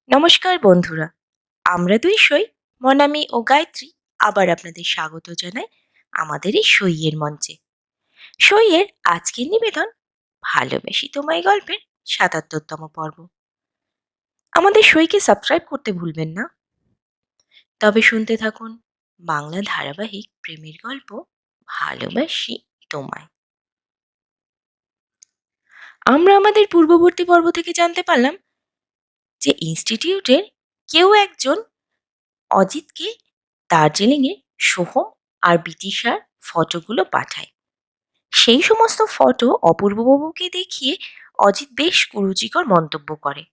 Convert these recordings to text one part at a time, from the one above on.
নমস্কার বন্ধুরা, আমরা দুই সই মনামি ও গায়ত্রী আবার আপনাদের স্বাগত জানাই আমাদের এই সইয়ের মঞ্চে। সইয়ের আজকের নিবেদন ভালোবেসি তোমায় গল্পের ৭৭তম পর্ব। আমাদের সইকে সাবস্ক্রাইব করতে ভুলবেন না। তবে শুনতে থাকুন বাংলা ধারাবাহিক প্রেমের গল্প ভালোবাসি তোমায়। আমরা আমাদের পূর্ববর্তী পর্ব থেকে জানতে পারলাম যে ইনস্টিটিউটের কেউ একজন অজিতকে দার্জিলিংয়ে সোহম আর বিদিশার ফটোগুলো পাঠায়। সেই সমস্ত ফটো অপূর্ববাবুকে দেখিয়ে অজিত বেশ কুরুচিকর মন্তব্য করে,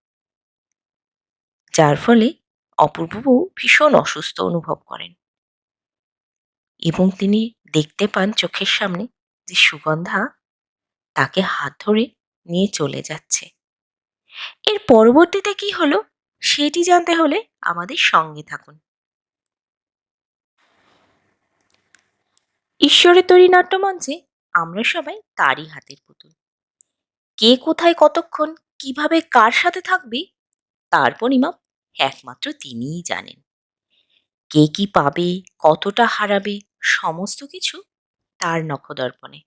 যার ফলে অপূর্ববাবু ভীষণ অসুস্থ অনুভব করেন এবং তিনি দেখতে পান চোখের সামনে যে সুগন্ধা তাকে হাত ধরে নিয়ে চলে যাচ্ছে। এর পরবর্তীতে কি হলো সেটি জানতে হলে আমাদের সঙ্গে থাকুন। ঈশ্বরের তৈরি নাট্যমঞ্চে আমরা সবাই তারই হাতের পুতুল। কে কোথায় কতক্ষণ কিভাবে কার সাথে থাকবে তার পরিমাপ একমাত্র তিনিই জানেন। কে কি পাবে, কতটা হারাবে, সমস্ত কিছু তার নখদর্পণে।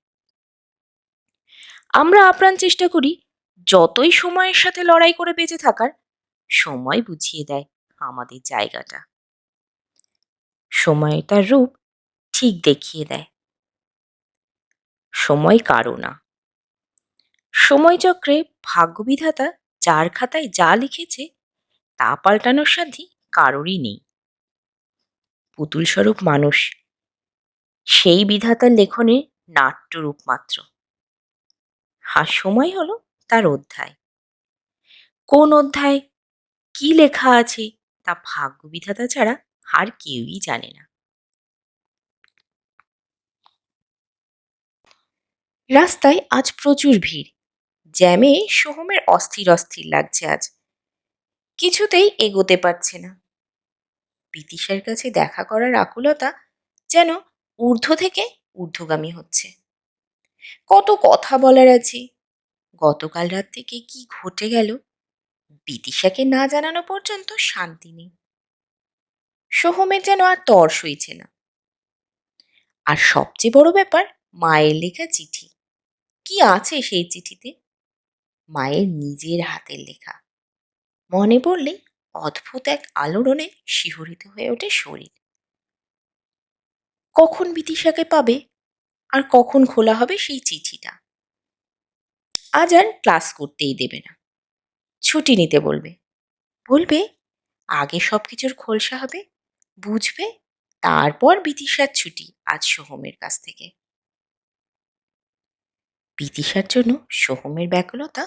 আমরা আপ্রাণ চেষ্টা করি যতই সময়ের সাথে লড়াই করে বেঁচে থাকার, সময় বুঝিয়ে দেয় আমাদের জায়গাটা। সময় তার রূপ ঠিক দেখিয়ে দেয়। সময় কারো না। সময়চক্রে ভাগ্যবিধাতা যার খাতায় যা লিখেছে তা পাল্টানোর সাধ্যই কারোরই নেই। পুতুল স্বরূপ মানুষ সেই বিধাতার লেখনের নাট্যরূপ মাত্র। আর সময় হলো তার অধ্যায়। কোন অধ্যায় কি লেখা আছে তা ভাগ্য বিধাতা ছাড়া আর কেউই জানে না। রাস্তায় আজ প্রচুর ভিড়। জ্যামে সোহমের অস্থির অস্থির লাগছে আজ। কিছুতেই এগোতে পারছে না। বিদিশার কাছে দেখা করার আকুলতা যেন ঊর্ধ্ব থেকে ঊর্ধ্বগামী হচ্ছে। কত কথা বলার আছে। গতকাল রাত থেকে কি ঘটে গেল বিদিশাকে না জানানো পর্যন্ত শান্তি নেই। সোহমের যেন আর তর সইছে না। আর সবচেয়ে বড় ব্যাপার মায়ের লেখা চিঠি। কি আছে সেই চিঠিতে? মায়ের নিজের হাতের লেখা। মনে পড়লে অদ্ভুত এক আলোড়নে শিহরিত হয়ে ওঠে শরীর। কখন বিদিশাকে পাবে আর কখন খোলা হবে সেই চিঠিটা। আজ আর ক্লাস করতেই দেবে না, ছুটি নিতে বলবে। বলবে আগে সবকিছুর খোলসা হবে, বুঝবে, তারপর বিদিশার ছুটি আজ সোহমের কাছ থেকে। বিদিশার জন্য সোহমের ব্যাকুলতা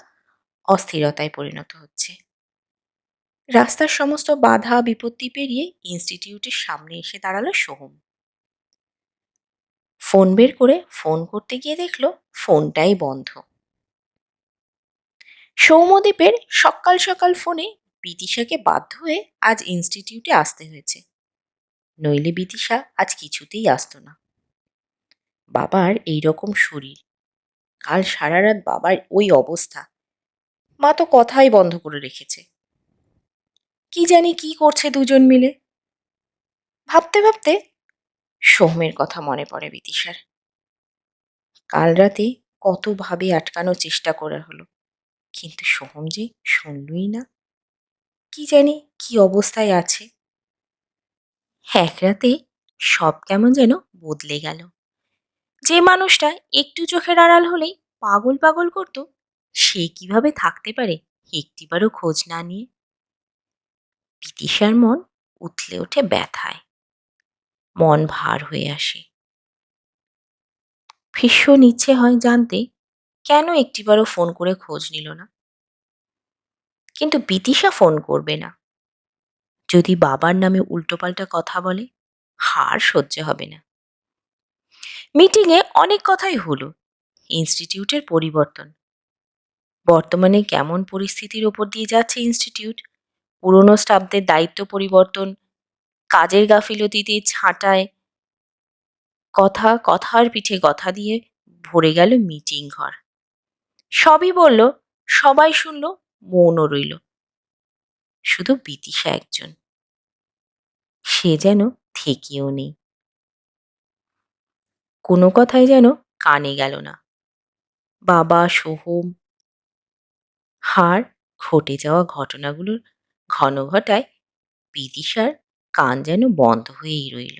অস্থিরতায় পরিণত হচ্ছে। রাস্তার সমস্ত বাধা বিপত্তি পেরিয়ে ইনস্টিটিউটের সামনে এসে দাঁড়ালো সোহম। ফোন বের করে ফোন করতে গিয়ে দেখলো ফোনটাই বন্ধ। সৌম্যদীপের সকাল সকাল ফোনে বিদিশাকে বাধ্য হয়ে আজ ইনস্টিটিউটে আসতে হয়েছে, নইলে বিদিশা আজ কিছুতেই আসতো না। বাবার এই রকম শরীর, কাল সারা রাত বাবার ওই অবস্থা, মা তো কথাই বন্ধ করে রেখেছে। কি জানি কি করছে দুজন মিলে। ভাবতে ভাবতে সোহমের কথা মনে পড়ে বিদিশার। কাল রাতে কতভাবে আটকানোর চেষ্টা করা হলো, কিন্তু সোহম যে শুনলই না। কি জানি কি অবস্থায় আছে। এক রাতে সব কেমন যেন বদলে গেল। যে মানুষটা একটু চোখের আড়াল হলেই পাগল পাগল করত, সে কিভাবে থাকতে পারে একটিবারও খোঁজ না নিয়ে? বিদিশার মন উথলে ওঠে ব্যথায়, মন ভার হয়ে আসে। ভীষণ ইচ্ছে হয় জানতে কেন একটিবারও ফোন করে খোঁজ নিল না। কিন্তু বিদিশা ফোন করবে না। যদি বাবার নামে উল্টোপাল্টা কথা বলে, হার সহ্য হবে না। মিটিংয়ে অনেক কথাই হলো। ইনস্টিটিউটের পরিবর্তন, বর্তমানে কেমন পরিস্থিতির ওপর দিয়ে যাচ্ছে ইনস্টিটিউট, পুরনো স্টাফদের দায়িত্ব পরিবর্তন, কাজের গাফিলতিতে ছাঁটায়, কথার পিঠে কথা দিয়ে ভরে গেল মিটিং ঘর। সবই বলল, সবাই শুনল, মৌনও রইল। শুধু বিদিশা একজন। সে যেন থেকেও নেই। কোনো কথাই যেন কানে গেল না। বাবা, সোহম আর ঘটে যাওয়া ঘটনাগুলোর ঘনঘটায় বিদিশার কান যেন বন্ধ হয়েই রইল।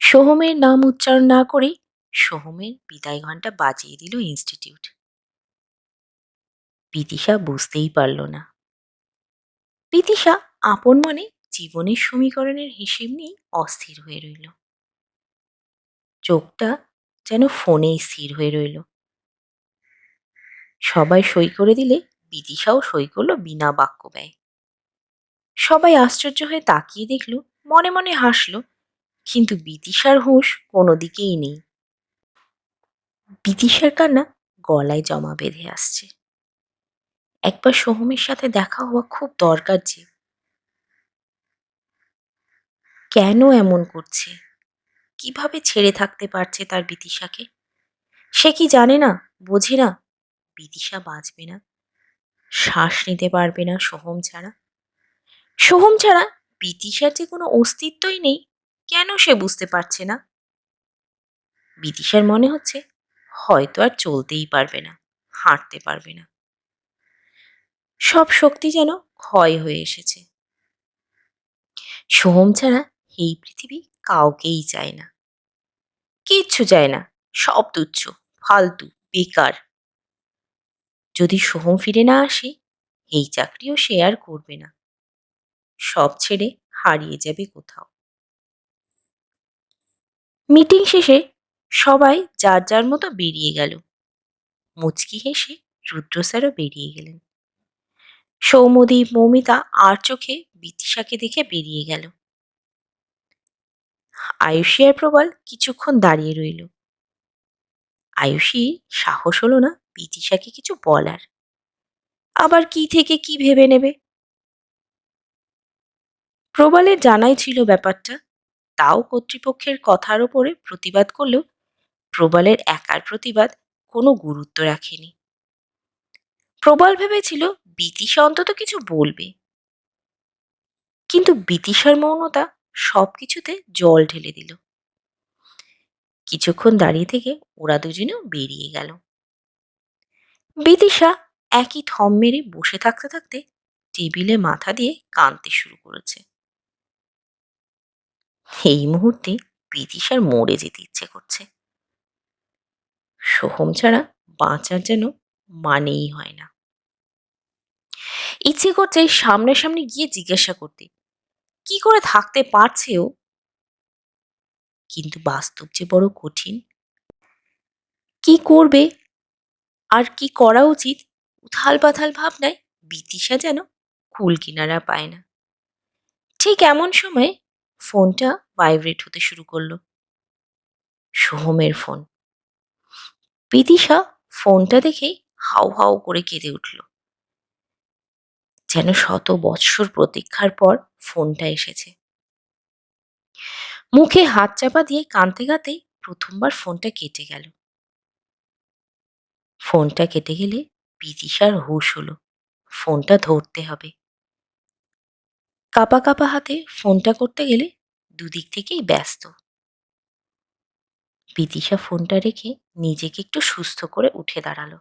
সোহমের নাম উচ্চারণ না করেই সোহমের বিদায় ঘণ্টা বাজিয়ে দিল ইনস্টিটিউট। বিদিশা বুঝতেই পারল না। বিদিশা আপন মনে জীবনের সমীকরণের হিসেব নিয়ে অস্থির হয়ে রইল। চোখটা যেন ফোনেই স্থির হয়ে রইল। সবাই সই করে দিলে বিদিশাও সই করলো বিনা বাক্য ব্যয়। সবাই আশ্চর্য হয়ে তাকিয়ে দেখল, মনে মনে হাসল, কিন্তু বিদিশার হুঁশ কোনো দিকেই নেই। বিদিশার কান্না গলায় জমা বেঁধে আসছে। একবার সোহমের সাথে দেখা হওয়া খুব দরকার যে। কেন এমন করছে? কিভাবে ছেড়ে থাকতে পারছে তার বিদিশাকে? সে কি জানে না, বোঝে না বিদিশা বাঁচবে না, শ্বাস নিতে পারবে না সোহম ছাড়া? সোহম ছাড়া বিদিশার যে কোনো অস্তিত্বই নেই, কেন সে বুঝতে পারছে না? বিদিশার মনে হচ্ছে হয়তো আর চলতেই পারবে না, হাঁটতে পারবে না। সব শক্তি যেন ক্ষয় হয়ে এসেছে। সোহম ছাড়া এই পৃথিবী কাউকেই চায় না, কিচ্ছু চায় না, সব তুচ্ছ, ফালতু, বেকার। যদি সোহম ফিরে না আসে, এই চাকরিও সে আর করবে না, সব ছেড়ে হারিয়ে যাবে কোথাও। মিটিং শেষে সবাই যার যার মতো বেরিয়ে গেল। মুচকি হেসে রুদ্র স্যারও বেরিয়ে গেলেন। সৌম্যদীপ, মৌমিতা আর চোখে বিদিশাকে দেখে বেরিয়ে গেল। আয়ুষী আর প্রবল কিছুক্ষণ দাঁড়িয়ে রইল। আয়ুষী সাহস হলো না বিদিশাকে কিছু বলার, আবার কি থেকে কি ভেবে নেবে। প্রবলের জানাই ছিল ব্যাপারটা, তাও কর্তৃপক্ষের কথার ওপরে প্রতিবাদ করলেও প্রবলের একার প্রতিবাদ কোনো গুরুত্ব রাখেনি। প্রবল ভেবেছিল বিদিশা অন্তত কিছু বলবে, কিন্তু বিদিশার মৌনতা সবকিছুতে জল ঢেলে দিল। কিছুক্ষণ দাঁড়িয়ে থেকে ওরা দুজনেও বেরিয়ে গেল। বিদিশা একই থম মেরে বসে থাকতে থাকতে টেবিলে মাথা দিয়ে কাঁদতে শুরু করেছে। এই মুহূর্তে বিদিশার মরে যেতে ইচ্ছে করছে। সোহম ছাড়া বাঁচার যেন মানেই হয় না। ইচ্ছে করছে সামনাসামনি গিয়ে জিজ্ঞাসা করতে, কি করে থাকতে পারছে ও? কিন্তু বাস্তব যে বড় কঠিন। কি করবে আর কি করা উচিত, উথাল পাথাল ভাবনায় বিদিশা যেন কুল কিনারা পায় না। ঠিক এমন সময় ফোনটা ভাইব্রেট হতে শুরু করলো। সোহমের ফোন। বিদিশা ফোনটা দেখেই হাউ হাউ করে কেঁদে উঠল। যেন শত বৎসর প্রতীক্ষার পর ফোনটা এসেছে। মুখে হাত চাপা দিয়ে কাঁদতে কাঁদতেই প্রথমবার ফোনটা কেটে গেল। ফোনটা কেটে গেলে বিদিশার হুঁশ হলো, ফোনটা ধরতে হবে। কাঁপা কাঁপা হাতে ফোনটা করতে গেলে দুদিক থেকেই ব্যস্ত। বিদিশা ফোনটা রেখে নিজেকে একটু সুস্থ করে উঠে দাঁড়ালো।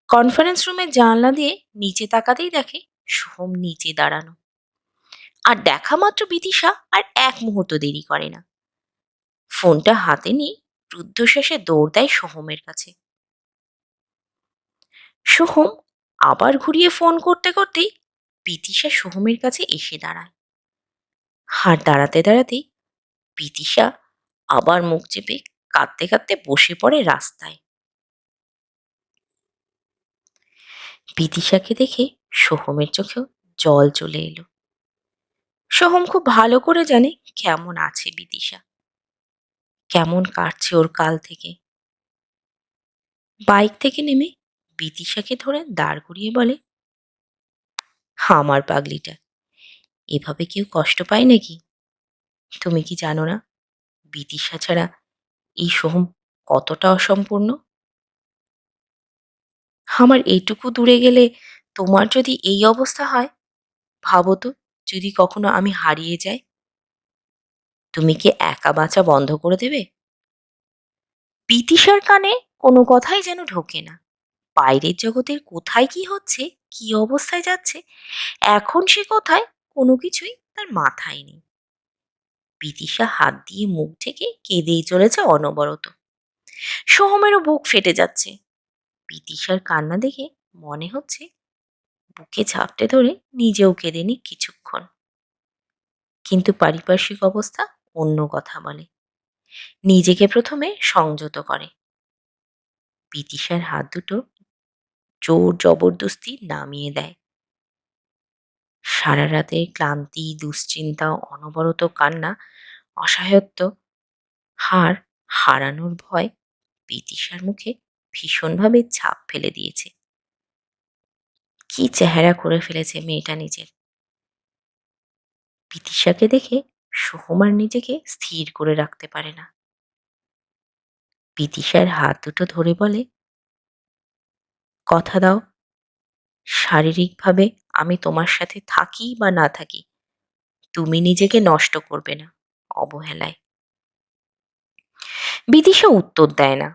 কনফারেন্স রুমের জানলা দিয়ে নিচে তাকাতেই দেখে সোহম নিচে দাঁড়ানো। আর দেখা মাত্র বিদিশা আর এক মুহূর্ত দেরি করে না। ফোনটা হাতে নিয়ে রুদ্ধশ্বাসে দৌড় দেয় সোহমের কাছে। সোহম আবার ঘুরিয়ে ফোন করতে করতেই বিদিশা সোহমের কাছে এসে দাঁড়ায়। আর দাঁড়াতে দাঁড়াতেই বিদিশা আবার মুখ চেপে কাঁদতে কাঁদতে বসে পড়ে রাস্তায়। বিদিশাকে দেখে সোহমের চোখেও জল চলে এলো। সোহম খুব ভালো করে জানে কেমন আছে বিদিশা, কেমন কাটছে ওর কাল থেকে। বাইক থেকে নেমে বিদিশাকে ধরে দাঁড় করিয়ে বলে, আমার পাগলিটা, এভাবে কেউ কষ্ট পায় নাকি? তুমি কি জানো না বিদিশা ছাড়া এই সোহম কতটা অসম্পূর্ণ? আমার এইটুকু দূরে গেলে তোমার যদি এই অবস্থা হয়, ভাবো তো, যদি কখনো আমি হারিয়ে যাই, তুমি কি একা বাঁচা বন্ধ করে দেবে? বিতিশার কানে কোনো কথাই যেন ঢোকে না। বাইরের জগতের কোথায় কি হচ্ছে, কি অবস্থায় যাচ্ছে, এখন সে কথায় কোনো কিছুই তার মাথায় নেই। বিদিশা হাত দিয়ে মুখ ঢেকে কেঁদেই চলেছে অনবরত। সোহমেরও বুক ফেটে যাচ্ছে। বিদিশার কান্না দেখে মনে হচ্ছে বুকে ঝাপটে ধরে নিজেও কেঁদে নি কিছুক্ষণ। কিন্তু পারিপার্শ্বিক অবস্থা অন্য কথা বলে। নিজেকে প্রথমে সংযত করে। বিদিশার হাত দুটো জোর জবরদস্তি নামিয়ে দেয়। সারা রাতের ক্লান্তি, দুশ্চিন্তা, অনবরত কান্না, অসহায়ত্ব, হার হারানোর ভয় বিদিশার মুখে ভীষণভাবে ছাপ ফেলে দিয়েছে। কি চেহারা করে ফেলেছে মেয়েটা নিজের। বিদিশাকে দেখে সুকুমার নিজেকে স্থির করে রাখতে পারে না। বিদিশার হাত দুটো ধরে বলে, কথা দাও, শারীরিকভাবে আমি তোমার সাথে থাকি বা না থাকি, তুমি নিজেকে নষ্ট করবে না অবহেলায়। বিদিশা উত্তর দেয় না।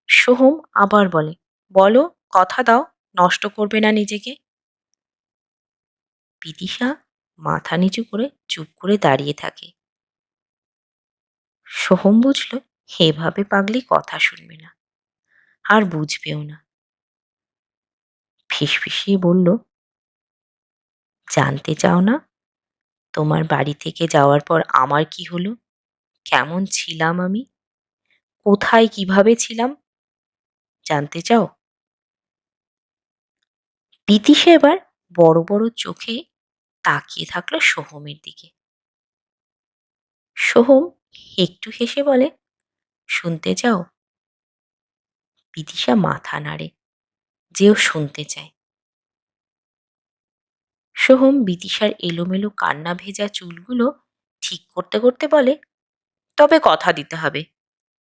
সোহম আবার বলে, বলো, কথা দাও, নষ্ট করবে না নিজেকে। বিদিশা মাথা নিচু করে চুপ করে দাঁড়িয়ে থাকে। সোহম বুঝল এভাবে পাগলি কথা শুনবে না, আর বুঝবেও না। ফিসফিসিয়ে বলল, জানতে চাও না তোমার বাড়ি থেকে যাওয়ার পর আমার কি হলো, কেমন ছিলাম আমি, কোথায় কিভাবে ছিলাম, জানতে চাও? বিদিশা এবার বড় বড় চোখে তাকিয়ে থাকলো সোহমের দিকে। সোহম একটু হেসে বলে, শুনতে চাও? বিদিশা মাথা নাড়ে, যেও শুনতে চায়। সোহম বিদিশার এলোমেলো কান্না ভেজা চুলগুলো ঠিক করতে করতে বলে, তবে কথা দিতে হবে,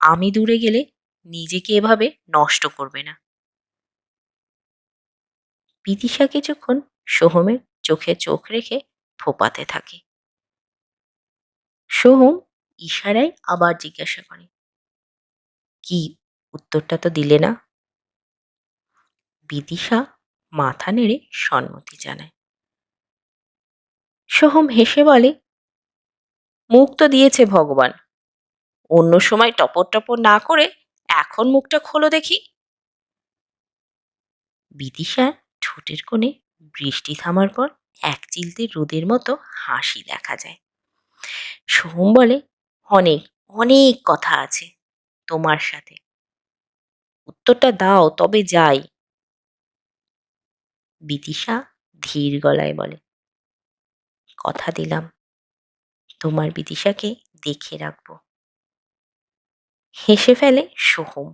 আমি দূরে গেলে নিজেকে এভাবে নষ্ট করবে না। বিদিশা কিছুক্ষণ সোহমের চোখে চোখ রেখে ফোপাতে থাকে। সোহম ইশারায় আবার জিজ্ঞাসা করে, কি, উত্তরটা তো দিলে না? বিদিশা মাথা নেড়ে সম্মতি জানায়। সোহম হেসে বলে, মুখ তো দিয়েছে ভগবান, অন্য সময় টপর টপর না করে এখন মুখটা খোলো দেখি। বিদিশার ঠোঁটের কোণে বৃষ্টি থামার পর এক চিলতে রোদের মতো হাসি দেখা যায়। সোহম বলে, অনেক অনেক কথা আছে তোমার সাথে, উত্তরটা দাও তবে যাই। বিদিশা ধীর গলায় বলে, কথা দিলাম তোমার বিদিশাকে দেখে রাখবো। হেসে ফেলে সোহম।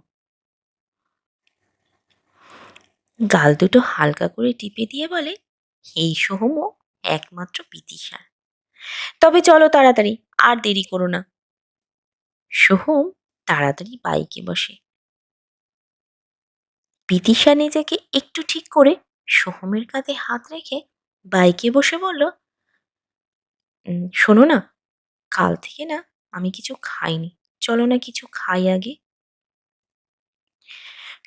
গাল দুটো হালকা করে টিপে দিয়ে বলে, এই সোহমও একমাত্র বিদিশার। তবে চলো তাড়াতাড়ি, আর দেরি করো না। সোহম তাড়াতাড়ি বাইকে বসে। বিদিশা নিজেকে একটু ঠিক করে সোহমের কাঁধে হাত রেখে বাইকে বসে বলল, শোনো না, কাল থেকে না আমি কিছু খাইনি, চলো না কিছু খাই আগে।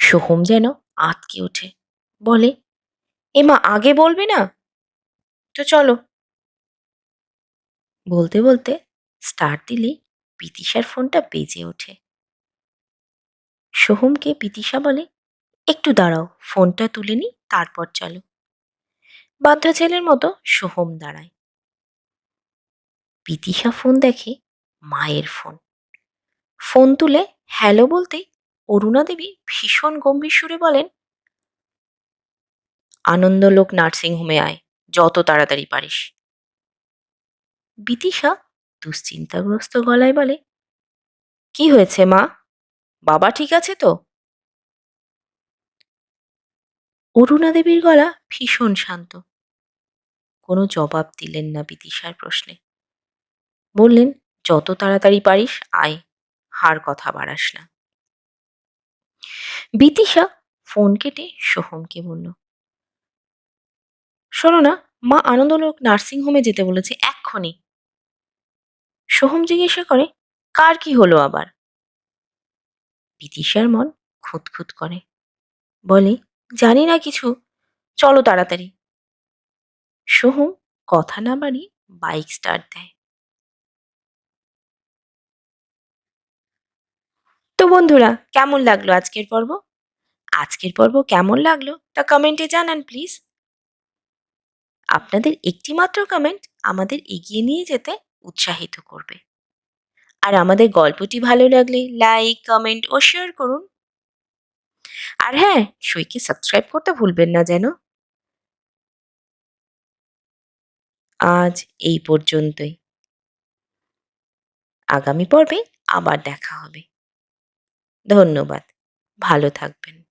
সোহম যেন আঁতকে ওঠে, বলে, এমা আগে বলবে না তো, চলো। বলতে বলতে স্টার্ট দিলেই বিদিশার ফোনটা বেজে ওঠে। সোহমকে বিদিশা বলে, একটু দাঁড়াও, ফোনটা তুলে নি, তারপর চলো। বাধ্য ছেলের মতো সোহম দাঁড়ায়। বিদিশা ফোন দেখে মায়ের ফোন। ফোন তুলে হ্যালো বলতেই অরুণা দেবী ভীষণ গম্ভীর সুরে বলেন, আনন্দলোক নার্সিংহোমে আয়, যত তাড়াতাড়ি পারিস। বিদিশা দুশ্চিন্তাগ্রস্ত গলায় বলে, কি হয়েছে মা, বাবা ঠিক আছে তো? অরুণা দেবীর গলা ভীষণ শান্ত। কোনো জবাব দিলেন না বিদিশার প্রশ্নে। বললেন, যত তাড়াতাড়ি পারিস আয়, হার কথা বাড়াস না। বিদিশা ফোন কেটে সোহমকে বলল, শোনো না, মা আনন্দলোক নার্সিং হোমে যেতে বলেছে এক্ষুনি। সোহম জিজ্ঞাসা করে, কার কি হলো আবার? বিদিশার মন খুঁতখুত করে, বলে, জানি না কিছু, চলো তাড়াতাড়ি। সোহম কথা না বাড়িয়ে বাইক স্টার্ট দেয়। তো বন্ধুরা, কেমন লাগলো আজকের পর্ব? আজকের পর্ব কেমন লাগলো তা কমেন্টে জানান প্লিজ। আপনাদের একটিমাত্র কমেন্ট আমাদের এগিয়ে নিয়ে যেতে উৎসাহিত করবে। আর আমাদের গল্পটি ভালো লাগলে লাইক, কমেন্ট ও শেয়ার করুন। আর হ্যাঁ, সইকে সাবস্ক্রাইব করতে ভুলবেন না যেন। আজ এই পর্যন্তই। আগামী পর্বে আবার দেখা হবে। ধন্যবাদ। ভালো থাকবেন।